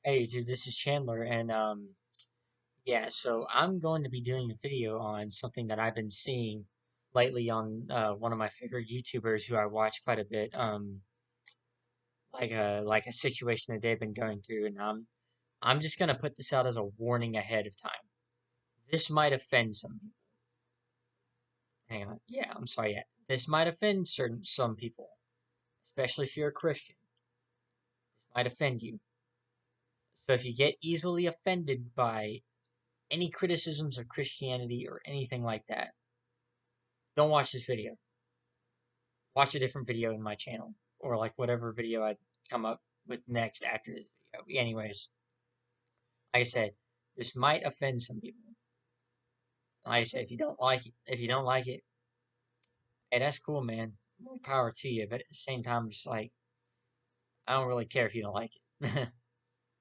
Hey dude, this is Chandler, and yeah, so I'm going to be doing a video on something that I've been seeing lately on one of my favorite YouTubers who I watch quite a bit, like a situation that they've been going through, and I'm just gonna put this out as a warning ahead of time. This might offend some people. Hang on, yeah, I'm sorry, yeah, this might offend some people, especially if you're a Christian. This might offend you. So if you get easily offended by any criticisms of Christianity or anything like that, don't watch this video. Watch a different video in my channel, or like whatever video I come up with next after this video. Anyways, like I said, this might offend some people. Like I said, if you don't like it, hey, that's cool, man. More power to you. But at the same time, just like I don't really care if you don't like it.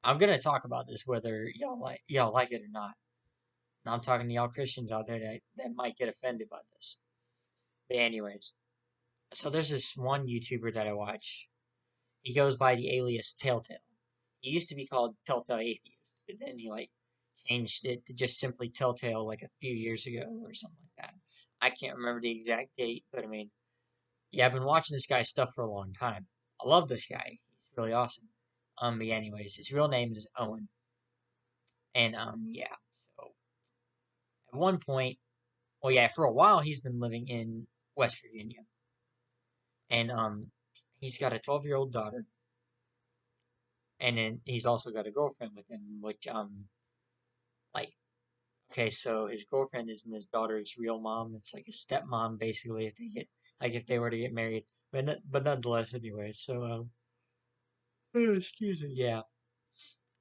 I'm gonna talk about this whether y'all like it or not. And I'm talking to y'all Christians out there that might get offended by this. But anyways, so there's this one YouTuber that I watch. He goes by the alias Telltale. He used to be called Telltale Atheist, but then he like changed it to just simply Telltale like a few years ago or something like that. I can't remember the exact date, but I mean, yeah, I've been watching this guy's stuff for a long time. I love this guy. He's really awesome. But yeah, anyways, his real name is Owen, and yeah. So at one point, well, yeah, for a while he's been living in West Virginia, and he's got a 12-year-old daughter, and then he's also got a girlfriend with him, which like okay, so his girlfriend isn't his daughter's real mom. It's like a stepmom, basically, if they were to get married. But nonetheless, anyway. So excuse me. Yeah.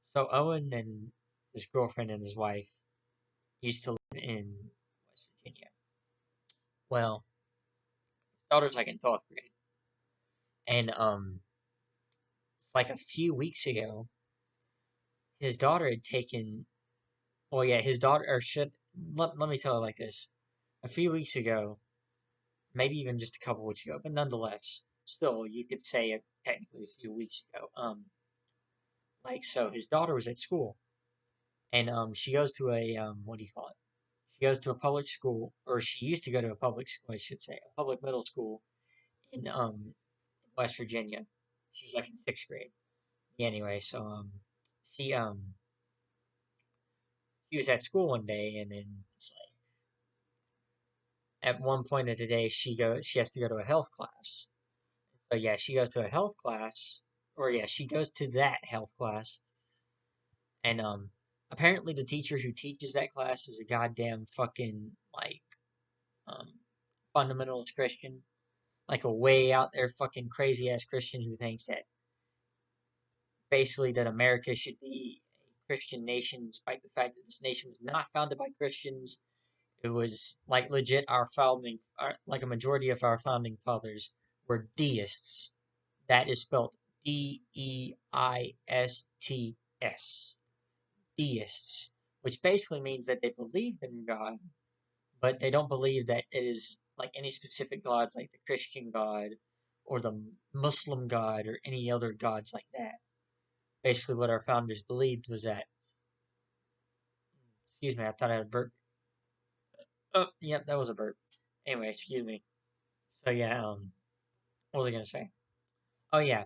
So Owen and his girlfriend and his wife used to live in West Virginia. Well, his daughter's like in 12th grade, and it's like a few weeks ago, his daughter had taken. Well, yeah, his daughter or should let me tell it like this. A few weeks ago, maybe even just a couple weeks ago, but nonetheless, still, you could say it technically a few weeks ago. Like so, his daughter was at school, and she goes to a what do you call it? She goes to a public school, or she used to go to a public school, I should say, a public middle school in West Virginia. She's like in 6th grade. Yeah, anyway, so she she was at school one day, and then it's like at one point of the day she has to go to a health class. So yeah, she goes to a health class, or yeah, she goes to that health class, and apparently the teacher who teaches that class is a goddamn fucking like um, fundamentalist Christian, like a way out there fucking crazy ass Christian who thinks that basically that America should be a Christian nation, despite the fact that this nation was not founded by Christians. It was like legit like a majority of our founding fathers were deists. That is spelled Deists. Deists, which basically means that they believe in God, but they don't believe that it is like any specific God, like the Christian God or the Muslim God or any other gods like that. Basically, what our founders believed was that. Excuse me, I thought I had a burp. Oh, yep, that was a burp. Anyway, excuse me. So yeah, what was I gonna say? Oh yeah,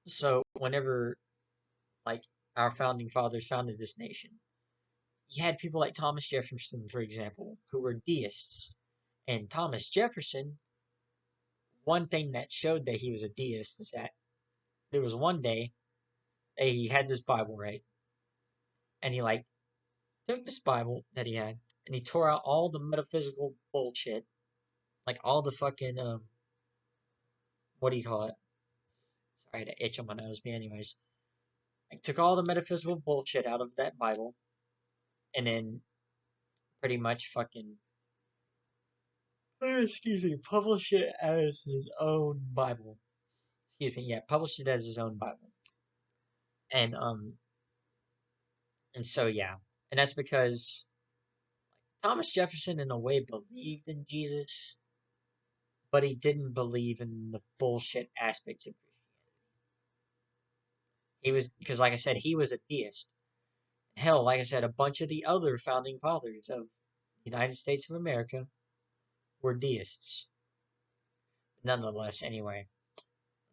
so whenever like our founding fathers founded this nation, you had people like Thomas Jefferson, for example, who were deists. And Thomas Jefferson, one thing that showed that he was a deist is that there was one day that he had this Bible, right? And he like took this Bible that he had and he tore out all the metaphysical bullshit, like all the fucking what do you call it? Sorry, I had an itch on my nose. But anyways, like took all the metaphysical bullshit out of that Bible and then pretty much fucking excuse me, published it as his own Bible. Excuse me, yeah, published it as his own Bible. And and so yeah. And that's because Thomas Jefferson in a way believed in Jesus, but he didn't believe in the bullshit aspects of Christianity. He was, because like I said, he was a theist. Hell, like I said, a bunch of the other founding fathers of the United States of America were deists. Nonetheless, anyway,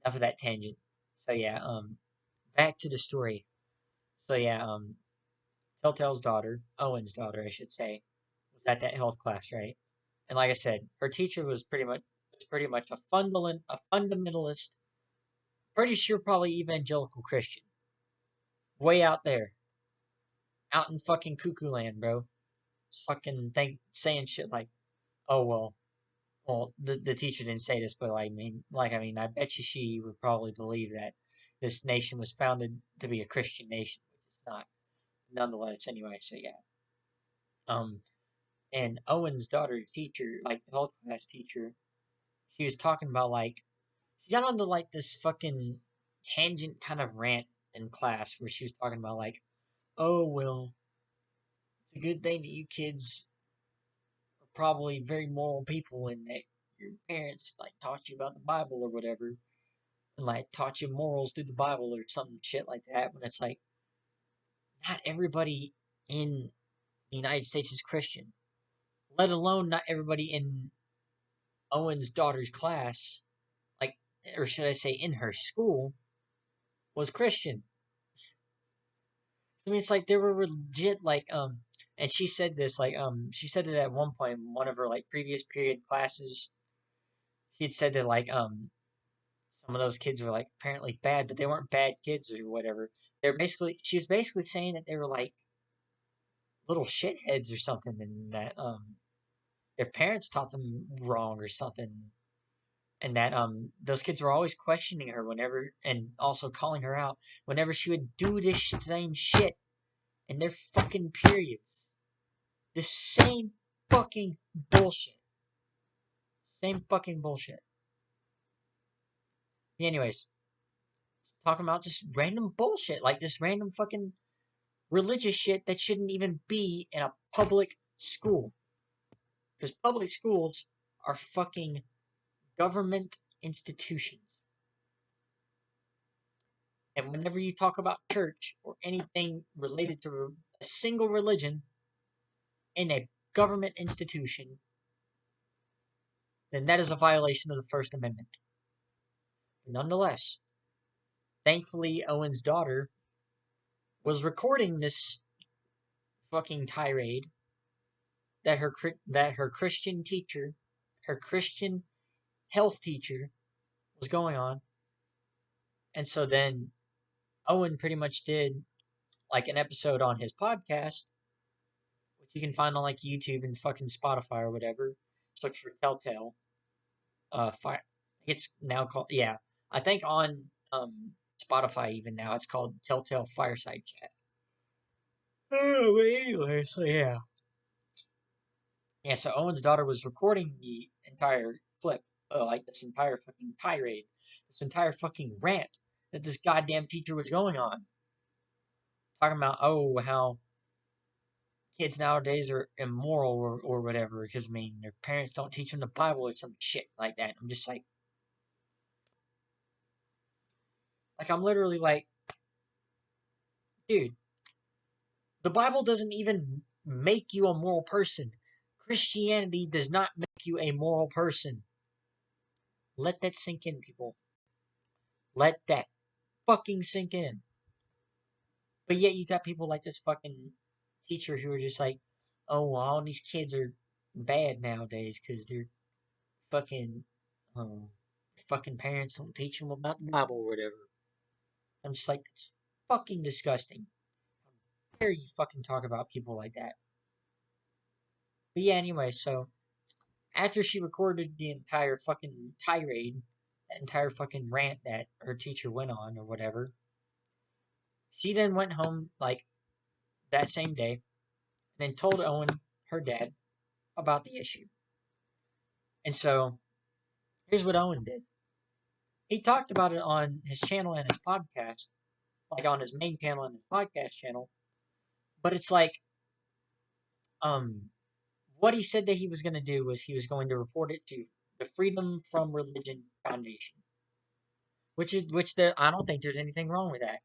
enough of that tangent. So yeah, back to the story. So yeah, Telltale's daughter, Owen's daughter, I should say, was at that health class, right? And like I said, her teacher was pretty much a fundamentalist, pretty sure probably evangelical Christian, way out there, out in fucking cuckoo land, bro. Fucking saying shit like, oh well, the teacher didn't say this, but I mean, I bet you she would probably believe that this nation was founded to be a Christian nation, which it's not. Nonetheless, anyway, so yeah. Um, and Owen's daughter teacher, like health class teacher, she was talking about like she got onto like this fucking tangent kind of rant in class where she was talking about like, oh well, it's a good thing that you kids are probably very moral people and that your parents like taught you about the Bible or whatever and like taught you morals through the Bible or some shit like that. When it's like not everybody in the United States is Christian, let alone not everybody in Owen's daughter's class, like, or should I say, in her school, was Christian. I mean, it's like they were legit, and she said this, she said it at one point in one of her like previous period classes. She had said that some of those kids were like apparently bad, but they weren't bad kids or whatever. She was basically saying that they were like little shitheads or something, and that their parents taught them wrong or something, and that those kids were always questioning her whenever, and also calling her out whenever she would do this same shit in their fucking periods. The same fucking bullshit. Same fucking bullshit. Anyways, talking about just random bullshit, like this random fucking religious shit that shouldn't even be in a public school. Because public schools are fucking government institutions. And whenever you talk about church or anything related to a single religion in a government institution, then that is a violation of the First Amendment. Nonetheless, thankfully, Owen's daughter was recording this fucking tirade that her Christian teacher, her Christian health teacher, was going on, and so then Owen pretty much did like an episode on his podcast, which you can find on like YouTube and fucking Spotify or whatever. Just look for Telltale. Fire. It's now called, yeah. I think on Spotify even now it's called Telltale Fireside Chat. Oh, but anyway, so yeah. Yeah, so Owen's daughter was recording the entire clip, like this entire fucking tirade, this entire fucking rant that this goddamn teacher was going on. Talking about, oh, how kids nowadays are immoral or whatever, because, I mean, their parents don't teach them the Bible or some shit like that. I'm just like, I'm literally like, dude, the Bible doesn't even make you a moral person. Christianity does not make you a moral person. Let that sink in, people. Let that fucking sink in. But yet you got people like this fucking teacher who are just like, oh, well, all these kids are bad nowadays because they're fucking, fucking parents don't teach them about the Bible or whatever. I'm just like, it's fucking disgusting. How dare you fucking talk about people like that? But yeah, anyway, so after she recorded the entire fucking tirade, that entire fucking rant that her teacher went on or whatever, she then went home like that same day and then told Owen, her dad, about the issue. And so here's what Owen did. He talked about it on his channel and his podcast, like on his main channel and his podcast channel. But it's like, what he said that he was going to do was he was going to report it to the Freedom from Religion Foundation, which I don't think there's anything wrong with that.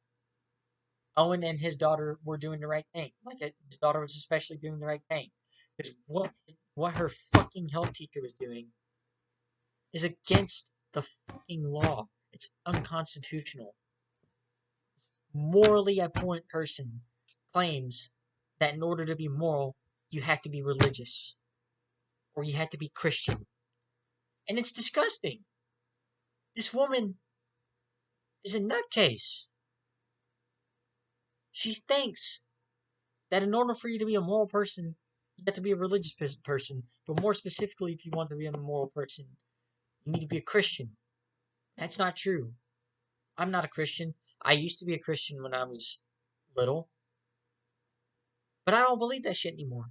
Owen and his daughter were doing the right thing. Like his daughter was especially doing the right thing. Because what her fucking health teacher was doing is against the fucking law. It's unconstitutional. Morally abhorrent person claims that in order to be moral, you have to be religious or you have to be Christian. And it's disgusting. This woman is a nutcase. She thinks that in order for you to be a moral person, you have to be a religious person. But more specifically, if you want to be a moral person, you need to be a Christian. That's not true. I'm not a Christian. I used to be a Christian when I was little. But I don't believe that shit anymore.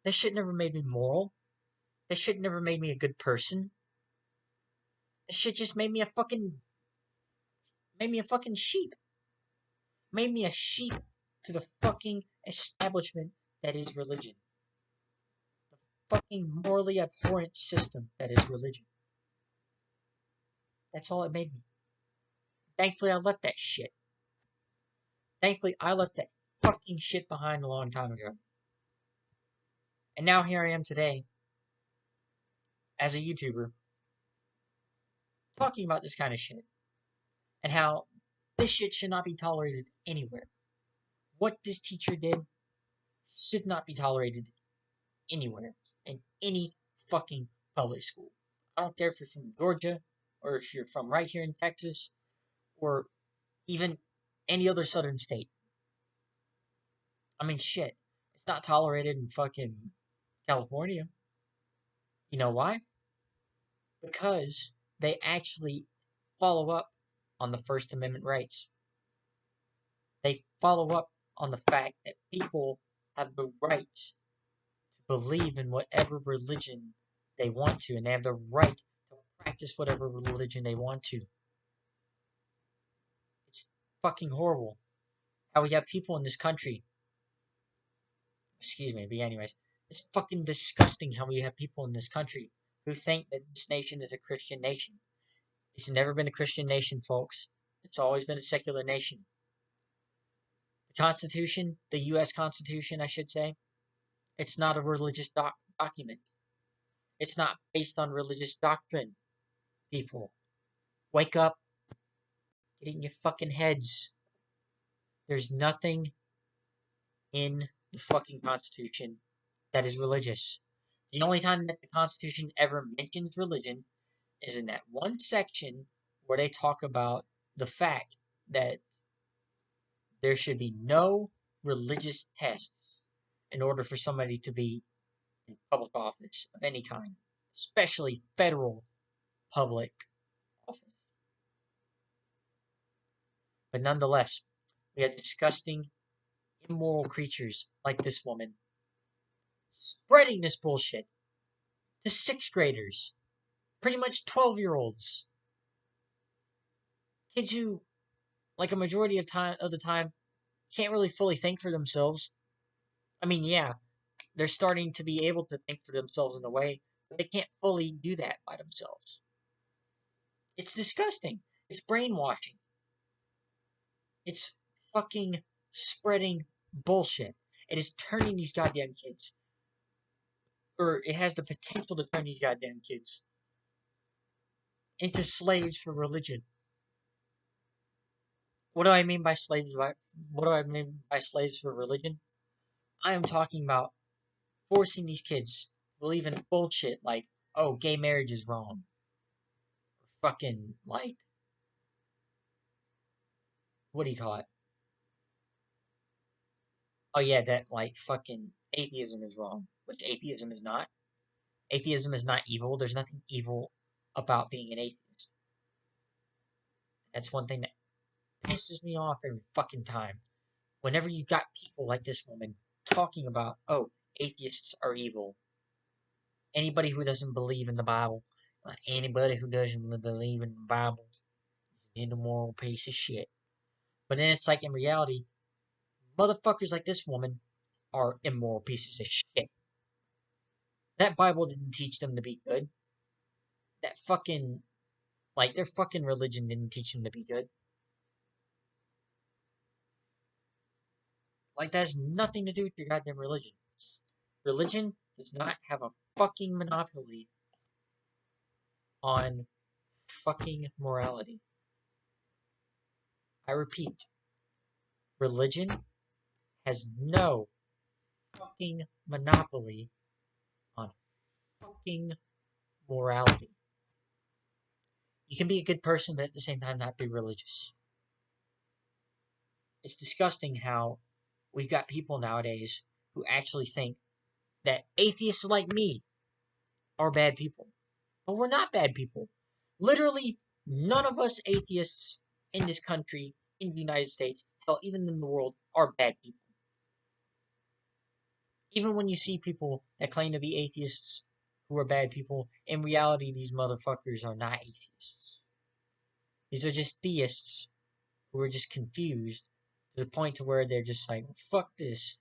That shit never made me moral. That shit never made me a good person. That shit just made me a fucking sheep. Made me a sheep to the fucking establishment that is religion. The fucking morally abhorrent system that is religion. That's all it made me. Thankfully, I left that shit. Thankfully, I left that fucking shit behind a long time ago. And now here I am today, as a YouTuber, talking about this kind of shit. And how this shit should not be tolerated anywhere. What this teacher did should not be tolerated anywhere. In any fucking public school. I don't care if you're from Georgia, or if you're from right here in Texas, or even any other southern state. I mean, shit. It's not tolerated in fucking California. You know why? Because they actually follow up on the First Amendment rights. They follow up on the fact that people have the right to believe in whatever religion they want to, and they have the right to practice whatever religion they want to. It's fucking horrible how we have people in this country. Excuse me, but anyways, it's fucking disgusting how we have people in this country who think that this nation is a Christian nation. It's never been a Christian nation, folks. It's always been a secular nation. The Constitution, the U.S. Constitution, I should say, it's not a religious document. It's not based on religious doctrine, people. Wake up. Get it in your fucking heads. There's nothing in the fucking Constitution that is religious. The only time that the Constitution ever mentions religion is in that one section where they talk about the fact that there should be no religious tests in order for somebody to be in public office of any kind, especially federal public office. But nonetheless, we have disgusting, immoral creatures like this woman spreading this bullshit to sixth graders, pretty much 12-year-olds, kids who, like a majority of the time, can't really fully think for themselves. I mean, yeah, they're starting to be able to think for themselves in a way, but they can't fully do that by themselves. It's disgusting. It's brainwashing. It's fucking spreading bullshit. It is turning these goddamn kids, or it has the potential to turn these goddamn kids into slaves for religion. What do I mean by slaves? What do I mean by slaves for religion? I am talking about forcing these kids to believe in bullshit like, oh, gay marriage is wrong. Or fucking, like, what do you call it? Oh, yeah, that, like, fucking atheism is wrong. Which atheism is not. Atheism is not evil. There's nothing evil about being an atheist. That's one thing that pisses me off every fucking time. Whenever you've got people like this woman talking about, oh, atheists are evil. Anybody who doesn't believe in the Bible, anybody who doesn't believe in the Bible is an immoral piece of shit. But then it's like in reality, motherfuckers like this woman are immoral pieces of shit. That Bible didn't teach them to be good. That fucking, like, their fucking religion didn't teach them to be good. Like, that has nothing to do with your goddamn religion. Religion does not have a fucking monopoly on fucking morality. I repeat, religion has no fucking monopoly on fucking morality. You can be a good person, but at the same time not be religious. It's disgusting how we've got people nowadays who actually think that atheists like me are bad people. But we're not bad people. Literally, none of us atheists in this country, in the United States, hell, even in the world, are bad people. Even when you see people that claim to be atheists who are bad people, in reality, these motherfuckers are not atheists. These are just theists who are just confused to the point to where they're just like, fuck this.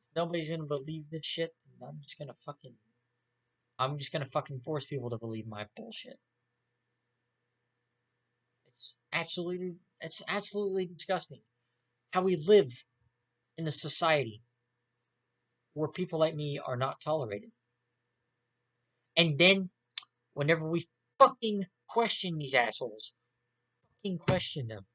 If nobody's gonna believe this shit, then I'm just gonna fucking force people to believe my bullshit. It's absolutely disgusting how we live in a society where people like me are not tolerated. And then, whenever we fucking question these assholes, fucking question them,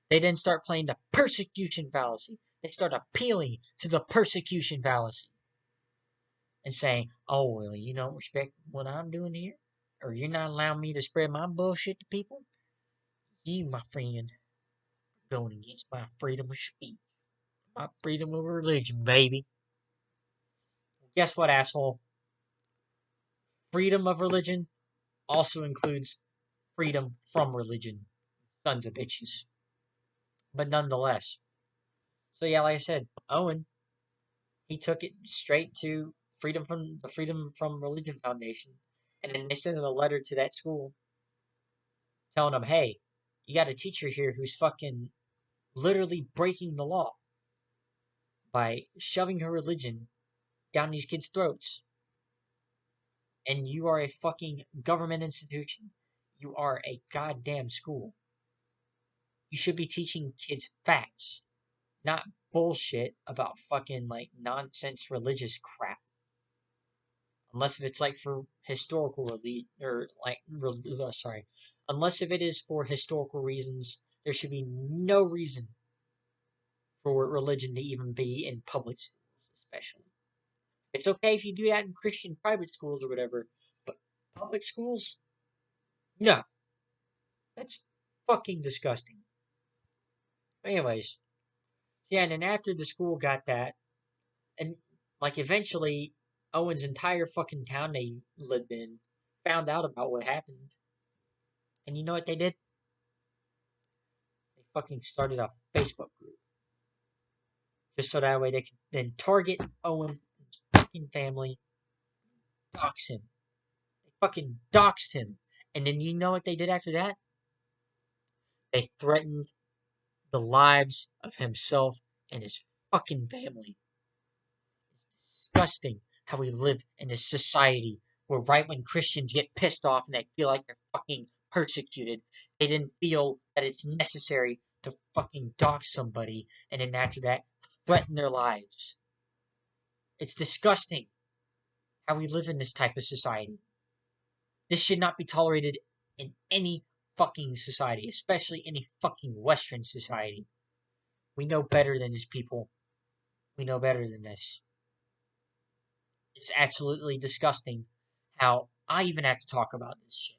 they then start playing the persecution fallacy. They start appealing to the persecution fallacy and saying, oh, well, you don't respect what I'm doing here? Or you're not allowing me to spread my bullshit to people? You, my friend, are going against my freedom of speech. My freedom of religion, baby. Guess what, asshole? Freedom of religion also includes freedom from religion. Sons of bitches. But nonetheless. So yeah, like I said, Owen, he took it straight to the Freedom from Religion Foundation. And then they sent a letter to that school telling them, hey, you got a teacher here who's fucking literally breaking the law by shoving her religion down these kids' throats. And you are a fucking government institution. You are a goddamn school. You should be teaching kids facts, not bullshit about fucking like nonsense religious crap. Unless if it's like for historical unless if it is for historical reasons, there should be no reason for religion to even be in public schools, especially. It's okay if you do that in Christian private schools or whatever, but public schools? No. That's fucking disgusting. Anyways, yeah, and then after the school got that, and like eventually, Owen's entire fucking town they lived in found out about what happened. And you know what they did? They fucking started a Facebook group. Just so that way they could then target Owen's fucking family, dox him. They fucking doxed him. And then you know what they did after that? They threatened the lives of himself and his fucking family. It's disgusting how we live in this society where right when Christians get pissed off and they feel like they're fucking persecuted, they didn't feel that it's necessary to fucking dox somebody and then after that threaten their lives. It's disgusting how we live in this type of society. This should not be tolerated in any fucking society, especially any fucking Western society. We know better than these people. We know better than this. It's absolutely disgusting how I even have to talk about this shit.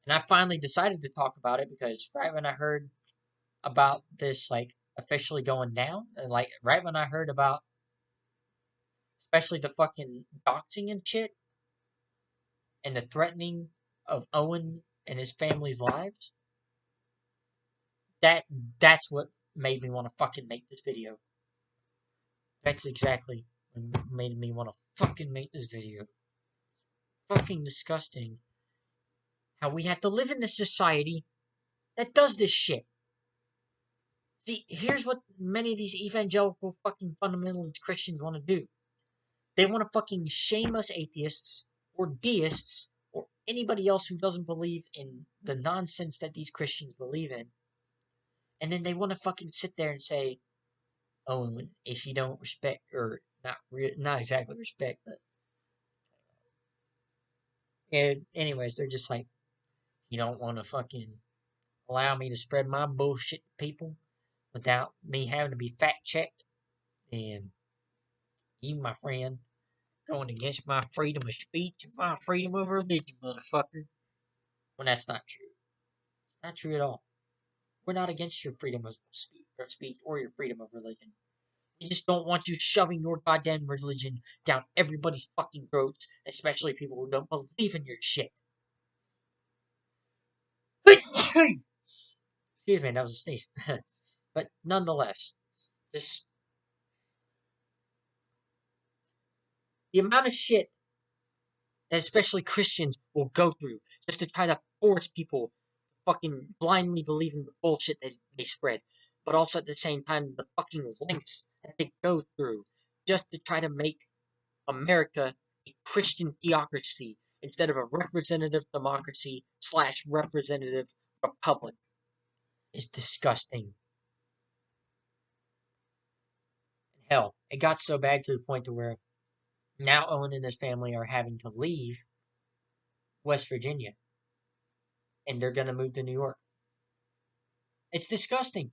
And I finally decided to talk about it because right when I heard about this, like, officially going down, like, right when I heard about, especially the fucking doxing and shit, and the threatening of Owen and his family's lives, that's what made me want to fucking make this video. That's exactly what made me want to fucking make this video. Fucking disgusting how we have to live in this society that does this shit. See, here's what many of these evangelical fucking fundamentalist Christians want to do. They want to fucking shame us atheists or deists or anybody else who doesn't believe in the nonsense that these Christians believe in And then they want to fucking sit there and say, oh, if you don't respect, or not exactly respect, but anyways, they're just like, you don't want to fucking allow me to spread my bullshit to people without me having to be fact checked, and you, my friend, going against my freedom of speech and my freedom of religion, motherfucker. When that's not true. Not true at all. We're not against your freedom of speech or your freedom of religion. We just don't want you shoving your goddamn religion down everybody's fucking throats, especially people who don't believe in your shit. Excuse me, that was a sneeze. But nonetheless, just the amount of shit that especially Christians will go through just to try to force people to fucking blindly believe in the bullshit that they spread, but also at the same time the fucking lengths that they go through just to try to make America a Christian theocracy instead of a representative democracy / representative republic is disgusting. Hell, it got so bad to the point to where now Owen and his family are having to leave West Virginia and they're gonna move to New York. It's disgusting.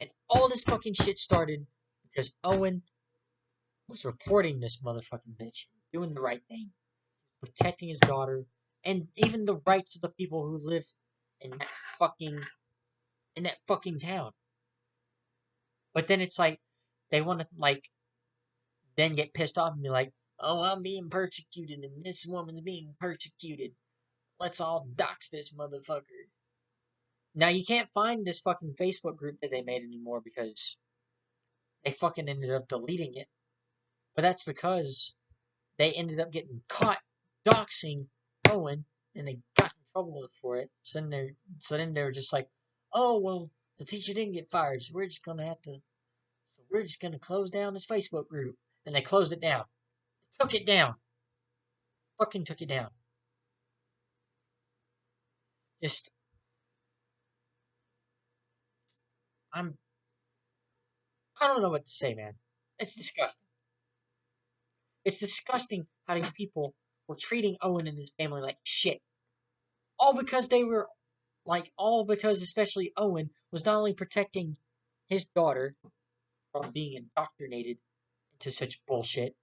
And all this fucking shit started because Owen was reporting this motherfucking bitch, doing the right thing, protecting his daughter, and even the rights of the people who live in that fucking town. But then it's like they want to then get pissed off and be like, "Oh, I'm being persecuted, and this woman's being persecuted. Let's all dox this motherfucker." Now you can't find this fucking Facebook group that they made anymore because they fucking ended up deleting it. But that's because they ended up getting caught doxing Owen, and they got in trouble for it. So then they were just like, "Oh well, the teacher didn't get fired, so we're just gonna close down this Facebook group." And they closed it down, took it down, fucking took it down. Just I'm I don't know what to say, man. It's disgusting. It's disgusting how these people were treating Owen and his family like shit, all because all because especially Owen was not only protecting his daughter from being indoctrinated into such bullshit,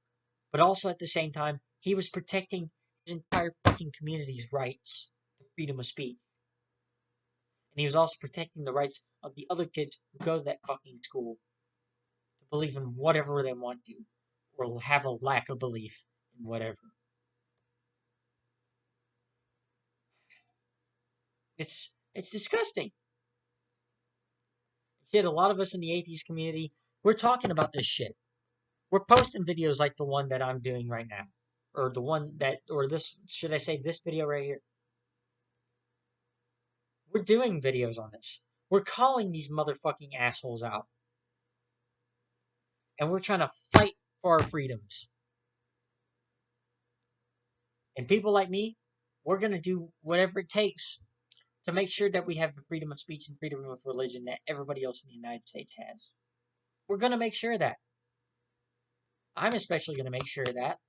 but also at the same time, he was protecting his entire fucking community's rights to freedom of speech. And he was also protecting the rights of the other kids who go to that fucking school to believe in whatever they want to, or have a lack of belief in whatever. It's disgusting. Shit, a lot of us in the atheist community, we're talking about this shit. We're posting videos like the one that I'm doing right now. Or the one that, or this, should I say this video right here? We're doing videos on this. We're calling these motherfucking assholes out. And we're trying to fight for our freedoms. And people like me, we're going to do whatever it takes to make sure that we have the freedom of speech and freedom of religion that everybody else in the United States has. We're going to make sure of that. I'm especially going to make sure of that.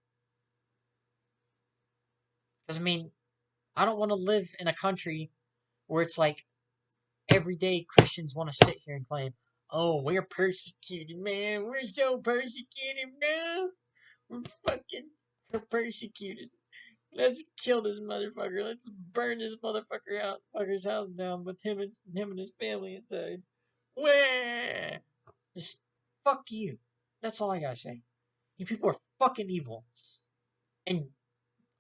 Because, I mean, I don't want to live in a country where it's like every day Christians want to sit here and claim, "Oh, we're persecuted, man. We're so persecuted, bro. We're persecuted. Let's kill this motherfucker. Let's burn this fucker's house down with him and his family inside." Wah! Just fuck you. That's all I gotta say. You people are fucking evil. And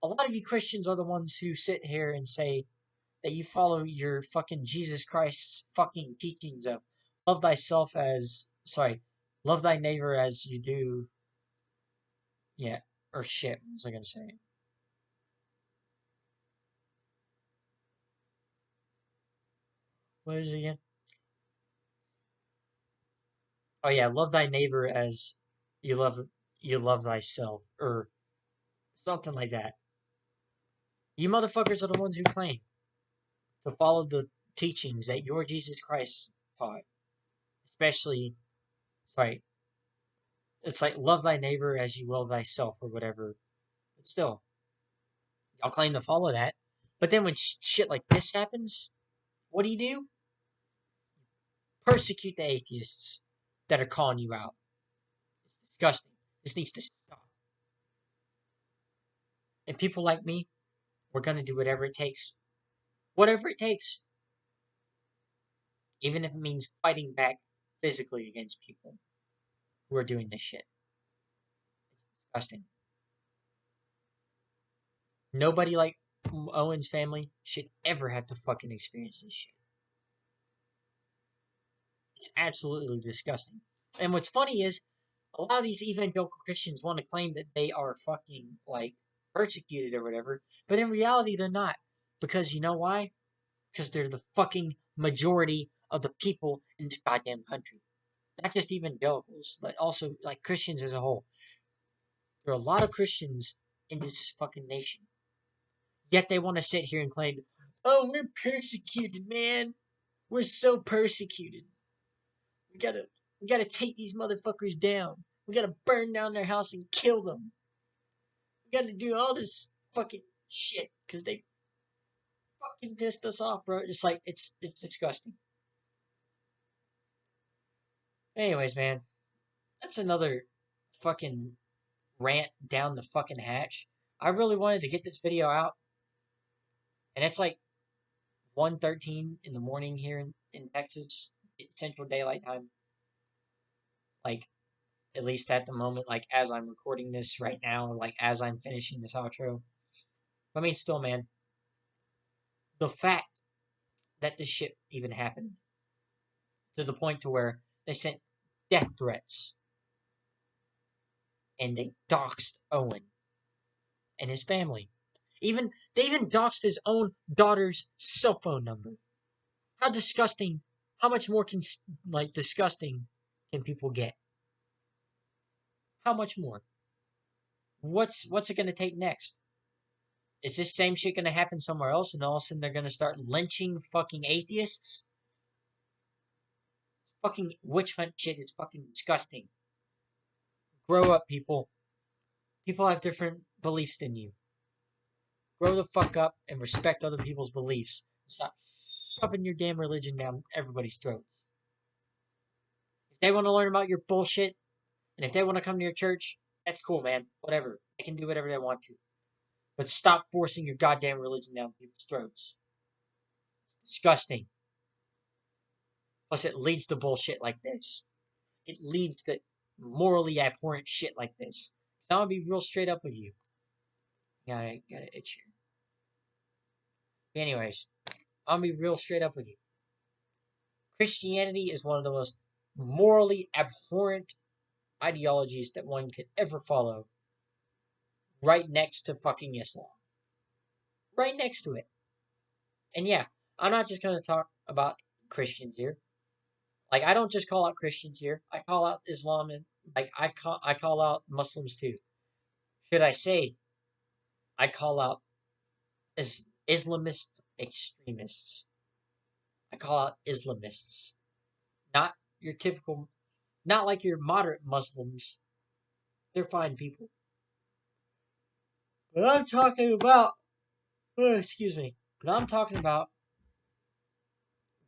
a lot of you Christians are the ones who sit here and say that you follow your fucking Jesus Christ's fucking teachings of love thyself as, sorry, love thy neighbor as you do, yeah, or shit, what was I gonna say? What is it again? Oh yeah, love thy neighbor as you love you love thyself, or something like that. You motherfuckers are the ones who claim to follow the teachings that your Jesus Christ taught. Especially, sorry, it's like love thy neighbor as you will thyself or whatever. But still, y'all claim to follow that. But then when shit like this happens, what do? Persecute the atheists that are calling you out. It's disgusting. This needs to stop. And people like me, we're gonna do whatever it takes. Whatever it takes. Even if it means fighting back physically against people who are doing this shit. It's disgusting. Nobody like Owen's family should ever have to fucking experience this shit. It's absolutely disgusting. And what's funny is, a lot of these evangelical Christians want to claim that they are fucking, like, persecuted or whatever, but in reality they're not. Because you know why? Because they're the fucking majority of the people in this goddamn country. Not just evangelicals, but also, like, Christians as a whole. There are a lot of Christians in this fucking nation. Yet they want to sit here and claim, oh, we're persecuted, man. We're so persecuted. We gotta take these motherfuckers down. We gotta burn down their house and kill them. We gotta do all this fucking shit because they fucking pissed us off, bro. It's like it's disgusting. Anyways, man, that's another fucking rant down the fucking hatch. I really wanted to get this video out, and it's like 1:13 in the morning here in Texas, Central Daylight Time. Like, at least at the moment, like as I'm recording this right now, like as I'm finishing this outro. I mean, still, man, the fact that this shit even happened to the point to where they sent death threats and they doxed Owen and his family. They even doxed his own daughter's cell phone number. How disgusting! How much more disgusting can people get? How much more? What's it gonna take next? Is this same shit gonna happen somewhere else, and all of a sudden they're gonna start lynching fucking atheists? Fucking witch hunt shit is fucking disgusting. Grow up, people. People have different beliefs than you. Grow the fuck up and respect other people's beliefs. Stop shoving your damn religion down everybody's throats. If they want to learn about your bullshit, and if they want to come to your church, that's cool, man. Whatever. They can do whatever they want to. But stop forcing your goddamn religion down people's throats. It's disgusting. Plus, it leads to bullshit like this. It leads to morally abhorrent shit like this. So I'm gonna be real straight up with you. Yeah, I got an itch here. Anyways, I'm gonna be real straight up with you. Christianity is one of the most morally abhorrent ideologies that one could ever follow. Right next to fucking Islam. Right next to it. And yeah, I'm not just gonna talk about Christians here. Like, I don't just call out Christians here. I call out Islam and like I call out Muslims too. Should I say I call out Islamist extremists. I call out Islamists. Not your typical, not like your moderate Muslims. They're fine people. But I'm talking about, excuse me, but I'm talking about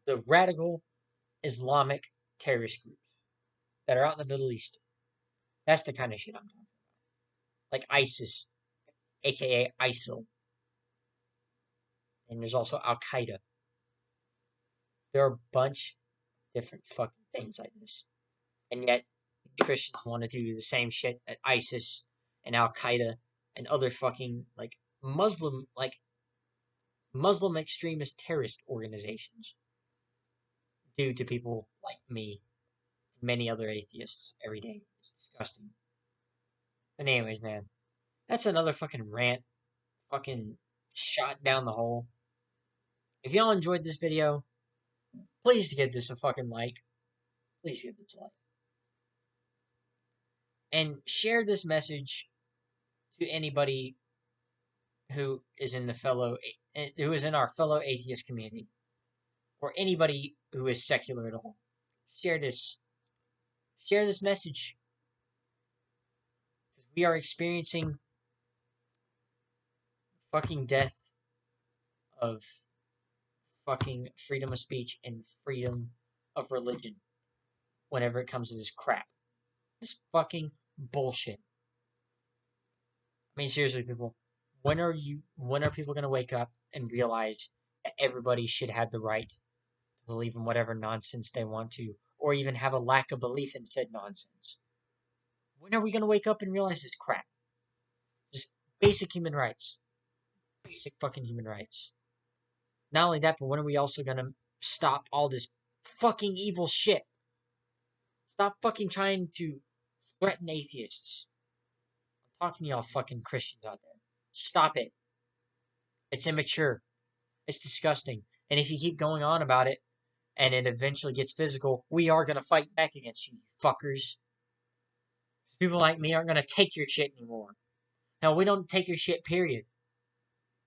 the radical Islamic terrorist groups that are out in the Middle East. That's the kind of shit I'm talking about. Like ISIS, aka ISIL. And there's also Al Qaeda. There are a bunch of different fucking things like this. And yet, Christians want to do the same shit that ISIS and Al Qaeda and other fucking like Muslim extremist terrorist organizations do to people like me and many other atheists every day. It's disgusting. But anyways, man, that's another fucking rant, fucking shot down the hole. If y'all enjoyed this video, please give this a fucking like. Please give this a like. And share this message to anybody who is in our fellow atheist community. or anybody who is secular at all. Share this. Share this message. Because we are experiencing fucking death of fucking freedom of speech and freedom of religion whenever it comes to this crap. This fucking bullshit. I mean, seriously, people. When are people gonna wake up and realize that everybody should have the right to believe in whatever nonsense they want to, or even have a lack of belief in said nonsense? When are we gonna wake up and realize this crap? Just basic human rights. Basic fucking human rights. Not only that, but when are we also gonna stop all this fucking evil shit? Stop fucking trying to threaten atheists. I'm talking to y'all fucking Christians out there. Stop it. It's immature. It's disgusting. And if you keep going on about it, and it eventually gets physical, we are gonna fight back against you, you fuckers. People like me aren't gonna take your shit anymore. Hell, we don't take your shit, period.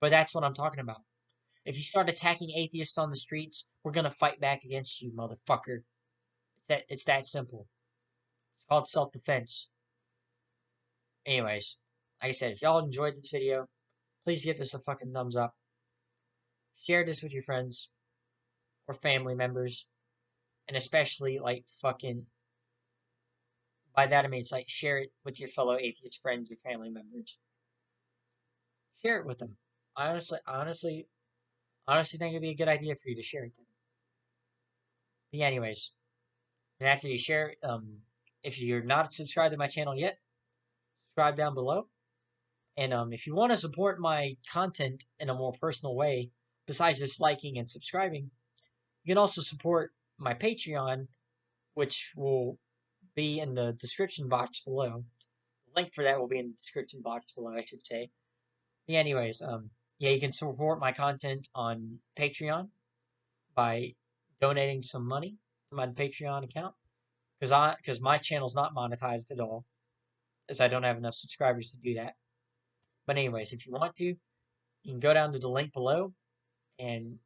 But that's what I'm talking about. If you start attacking atheists on the streets, we're gonna fight back against you, motherfucker. It's that simple. It's called self-defense. Anyways, like I said, if y'all enjoyed this video, please give this a fucking thumbs up. Share this with your friends or family members. And especially, like, fucking, by that I mean, it's like, share it with your fellow atheist friends, your family members. Share it with them. I honestly think it'd be a good idea for you to share it to them. But yeah, anyways, and after you share it, if you're not subscribed to my channel yet, subscribe down below. And if you want to support my content in a more personal way, besides just liking and subscribing, you can also support my Patreon, which will be in the description box below. The link for that will be in the description box below, I should say. Yeah, anyways, yeah, you can support my content on Patreon by donating some money to my Patreon account, because my channel's not monetized at all, as I don't have enough subscribers to do that. But anyways, if you want to, you can go down to the link below and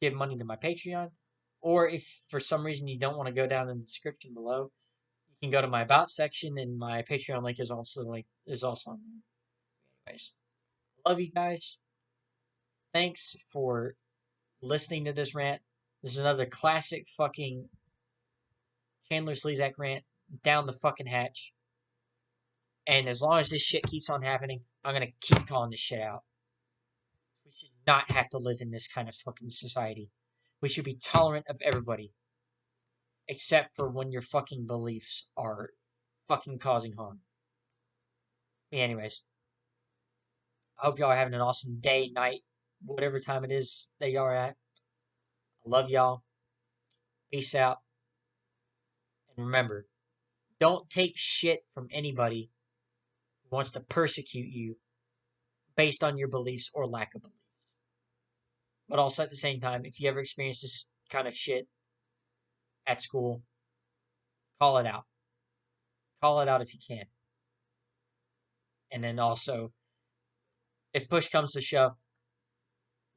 give money to my Patreon. Or if for some reason you don't want to go down in the description below, you can go to my About section, and my Patreon link is also on there. Anyways, love you guys. Thanks for listening to this rant. This is another classic fucking Chandler Slezak rant down the fucking hatch. And as long as this shit keeps on happening, I'm gonna keep calling this shit out. We should not have to live in this kind of fucking society. We should be tolerant of everybody. Except for when your fucking beliefs are fucking causing harm. Yeah, anyways, I hope y'all are having an awesome day, night, whatever time it is that y'all are at. I love y'all. Peace out. And remember, don't take shit from anybody who wants to persecute you based on your beliefs or lack of beliefs. But also at the same time, if you ever experience this kind of shit at school, call it out. Call it out if you can. And then also, if push comes to shove,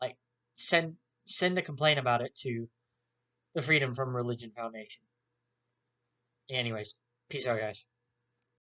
like send a complaint about it to the Freedom from Religion Foundation. Anyways, peace out, guys.